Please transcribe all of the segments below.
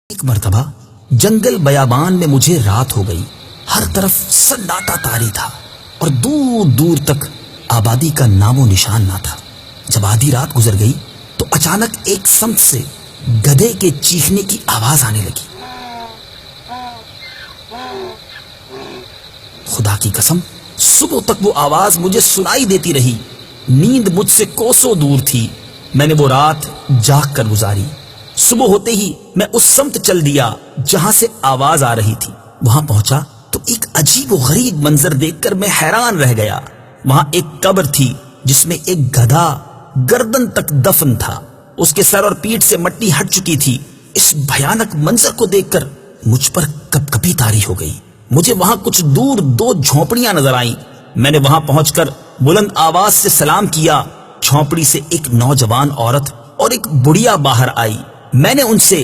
ایک مرتبہ جنگل بیابان میں مجھے رات ہو گئی. ہر طرف سناٹا طاری تھا اور دور دور تک آبادی کا نام و نشان نہ تھا. جب آدھی رات گزر گئی تو اچانک ایک سمت سے گدھے کے چیخنے کی آواز آنے لگی. خدا کی قسم صبح تک وہ آواز مجھے سنائی دیتی رہی. نیند مجھ سے کوسوں دور تھی. میں نے وہ رات جاگ کر گزاری. صبح ہوتے ہی میں اس سمت چل دیا جہاں سے آواز آ رہی تھی. وہاں پہنچا تو ایک عجیب و غریب منظر دیکھ کر میں حیران رہ گیا. وہاں ایک قبر تھی جس میں ایک گدھا گردن تک دفن تھا. اس کے سر اور پیٹھ سے مٹی ہٹ چکی تھی. اس بھیانک منظر کو دیکھ کر مجھ پر کپ کپی طاری ہو گئی. مجھے وہاں کچھ دور 2 جھونپڑیاں نظر آئیں. میں نے وہاں پہنچ کر بلند آواز سے سلام کیا. جھونپڑی سے ایک نوجوان عورت اور ایک بڑھیا باہر آئی. میں نے ان سے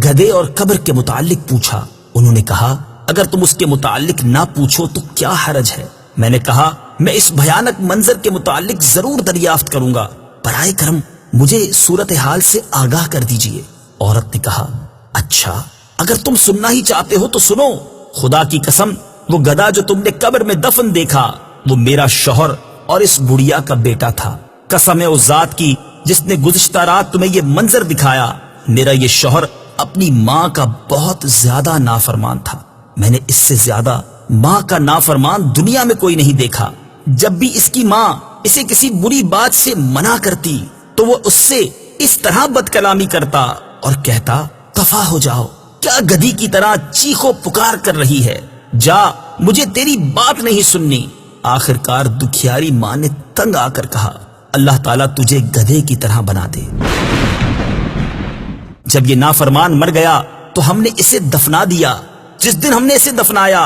گدھے اور قبر کے متعلق پوچھا. انہوں نے کہا اگر تم اس کے متعلق نہ پوچھو تو کیا حرج ہے. میں نے کہا میں اس بھیانک منظر کے متعلق ضرور دریافت کروں گا. برائے کرم مجھے صورتحال سے آگاہ کر دیجئے. عورت نے کہا اچھا اگر تم سننا ہی چاہتے ہو تو سنو. خدا کی قسم وہ گدھا جو تم نے قبر میں دفن دیکھا وہ میرا شوہر اور اس بڑھیا کا بیٹا تھا. قسم ہے اس ذات کی جس نے گزشتہ رات تمہیں یہ منظر دکھایا. میرا یہ شوہر اپنی ماں کا بہت زیادہ نافرمان تھا. میں نے اس سے زیادہ ماں کا نافرمان دنیا میں کوئی نہیں دیکھا. جب بھی اس کی ماں اسے کسی بری بات سے منع کرتی تو وہ اس سے اس طرح بد کلامی کرتا اور کہتا دفع ہو جاؤ، کیا گدھی کی طرح چیخو پکار کر رہی ہے، جا مجھے تیری بات نہیں سننی. آخرکار دکھیاری ماں نے تنگ آ کر کہا اللہ تعالیٰ تجھے گدھے کی طرح بنا دے. جب یہ نافرمان مر گیا تو ہم نے اسے دفنا دیا. جس دن ہم نے اسے دفنایا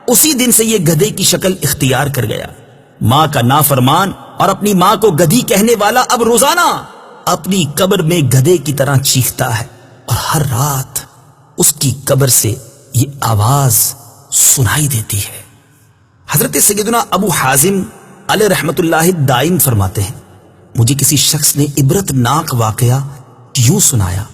اسی دن سے یہ گدھے کی شکل اختیار کر گیا. ماں کا نافرمان اور اپنی ماں کو گدھی کہنے والا اب روزانہ اپنی قبر میں گدھے کی طرح چیختا ہے اور ہر رات اس کی قبر سے یہ آواز سنائی دیتی ہے. حضرت سیدنا ابو حازم علیہ رحمت اللہ دائم فرماتے ہیں مجھے کسی شخص نے عبرت ناک واقعہ یوں سنایا